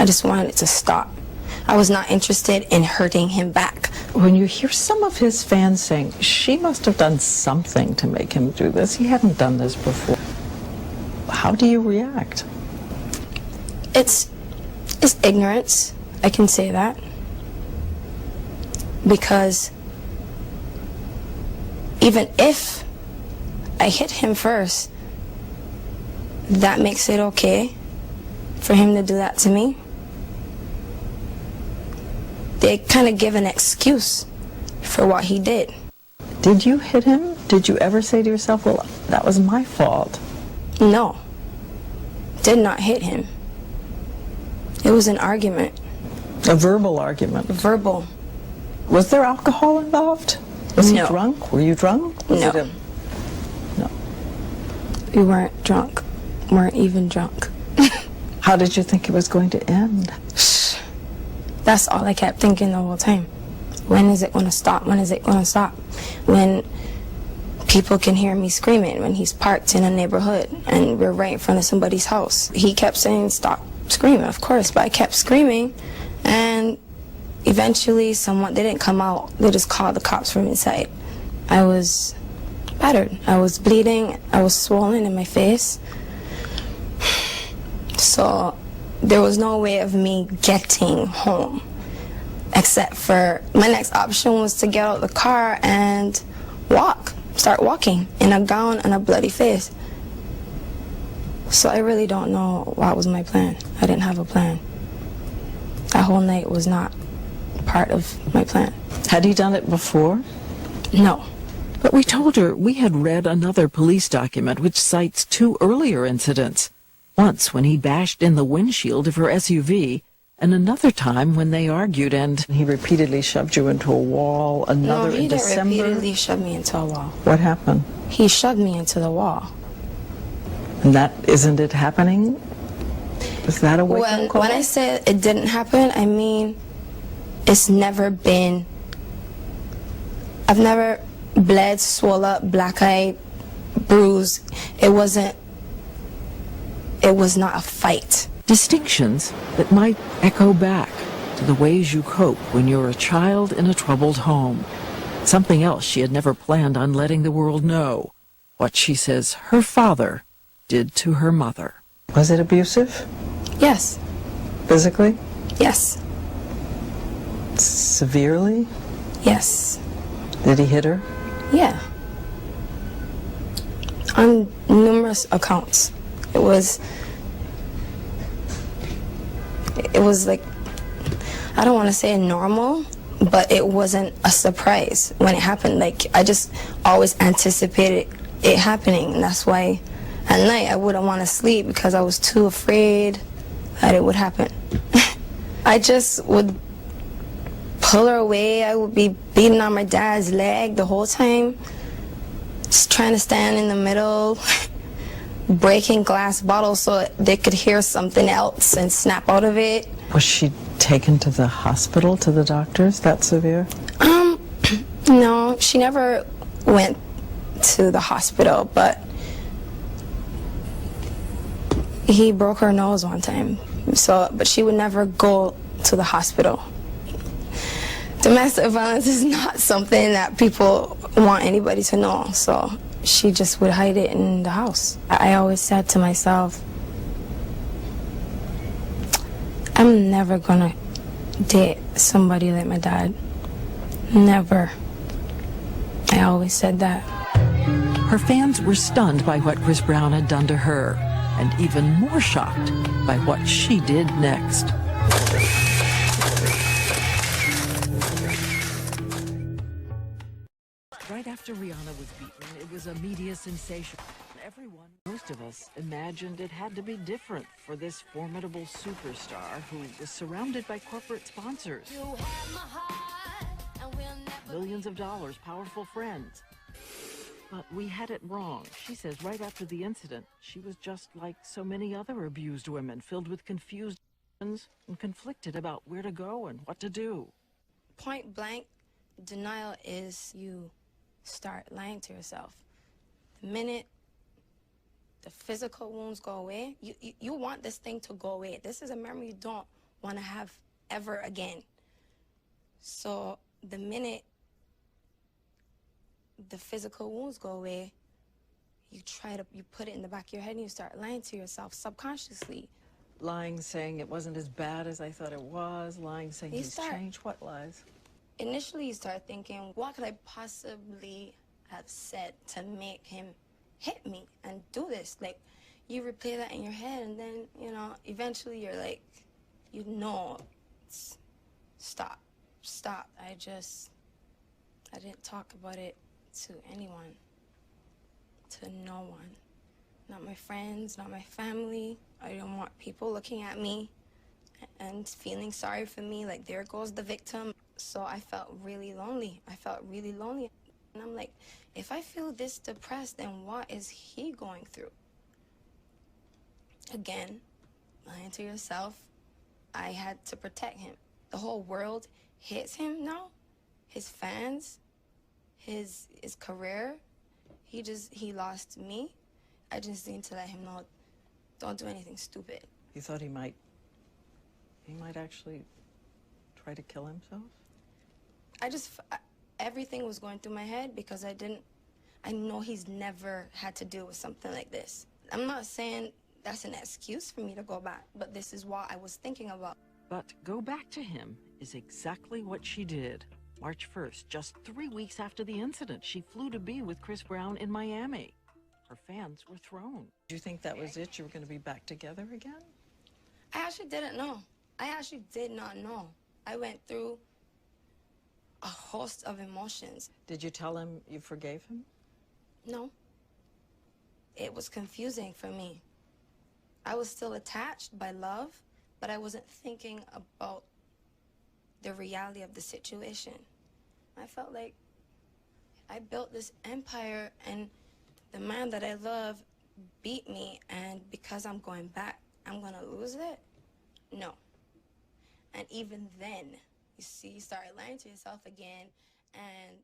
I just wanted it to stop. I was not interested in hurting him back. When you hear some of his fans saying, she must have done something to make him do this, he hadn't done this before, how do you react? It's ignorance, I can say that. Because even if I hit him first, that makes it okay for him to do that to me. They kind of give an excuse for what he did. Did you hit him? Did you ever say to yourself, well, that was my fault? No. Did not hit him. It was an argument. A verbal argument? Verbal. Was there alcohol involved? Was No. he drunk? Were you drunk? Was No. No. We weren't drunk. Weren't even drunk. How did you think it was going to end? That's all I kept thinking the whole time. When is it going to stop? When is it going to stop? When people can hear me screaming, when he's parked in a neighborhood and we're right in front of somebody's house. He kept saying, stop screaming, of course, but I kept screaming, and eventually someone, they didn't come out, they just called the cops from inside. I was battered. I was bleeding. I was swollen in my face. So there was no way of me getting home, except for my next option was to get out of the car and start walking in a gown and a bloody face. So I really don't know what was my plan. I didn't have a plan. That whole night was not part of my plan. Had he done it before? No. But we told her we had read another police document which cites 2 earlier incidents. Once when he bashed in the windshield of her SUV, and another time when they argued and... He repeatedly shoved you into a wall, another in December? No, he didn't repeatedly shove me into a wall. What happened? He shoved me into the wall. And that, isn't it happening? Is that a wake-up call? When I say it didn't happen, I mean it's never been... I've never bled, swole up, black-eyed, bruised. It was not a fight. distinctions that might echo back to the ways you cope when you're a child in a troubled home. Something else she had never planned on letting the world know. What she says her father did to her mother. Was it abusive? Yes. Physically? Yes. Severely? Yes. Did he hit her? Yeah. On numerous accounts. It was like, I don't want to say normal, but it wasn't a surprise when it happened. Like, I just always anticipated it happening, and that's why at night I wouldn't want to sleep because I was too afraid that it would happen. I just would pull her away. I would be beating on my dad's leg the whole time, just trying to stand in the middle, breaking glass bottles so they could hear something else and snap out of it. Was she taken to the hospital, to the doctors, that severe? No, she never went to the hospital, but he broke her nose one time. But she would never go to the hospital. Domestic violence is not something that people want anybody to know, so she just would hide it in the house. I always said to myself, I'm never gonna date somebody like my dad. Never. I always said that. Her fans were stunned by what Chris Brown had done to her, and even more shocked by what she did next. Right after Rihanna was beaten, it was a media sensation. Everyone, most of us, imagined it had to be different for this formidable superstar who was surrounded by corporate sponsors. Millions of dollars, powerful friends. But we had it wrong. She says right after the incident, she was just like so many other abused women, filled with confused and conflicted about where to go and what to do. Point blank, denial is you start lying to yourself. The minute the physical wounds go away, you want this thing to go away. This is a memory you don't want to have ever again. So the minute the physical wounds go away, you put it in the back of your head and you start lying to yourself subconsciously. Lying, saying it wasn't as bad as I thought it was. Lying, saying he's changed. What lies? Initially, you start thinking, what could I possibly have said to make him hit me and do this? Like, you replay that in your head, and then, you know, eventually you're like, you know, stop. I didn't talk about it to anyone, to no one. Not my friends, not my family. I didn't want people looking at me and feeling sorry for me, like there goes the victim. So I felt really lonely. And I'm like, if I feel this depressed, then what is he going through? Again, lying to yourself, I had to protect him. The whole world hates him now. His fans, his career, he lost me. I just need to let him know, don't do anything stupid. You thought he might actually try to kill himself? Everything was going through my head because I know he's never had to deal with something like this. I'm not saying that's an excuse for me to go back, but this is what I was thinking about. But go back to him is exactly what she did. March 1st, just 3 weeks after the incident, she flew to be with Chris Brown in Miami. Her fans were thrown. Do you think that was it? You were going to be back together again? I actually didn't know. I actually did not know. I went through a host of emotions. Did you tell him you forgave him? No. It was confusing for me. I was still attached by love, but I wasn't thinking about the reality of the situation. I felt like I built this empire and the man that I love beat me, and because I'm going back, I'm gonna lose it? No. And even then, you start lying to yourself again, and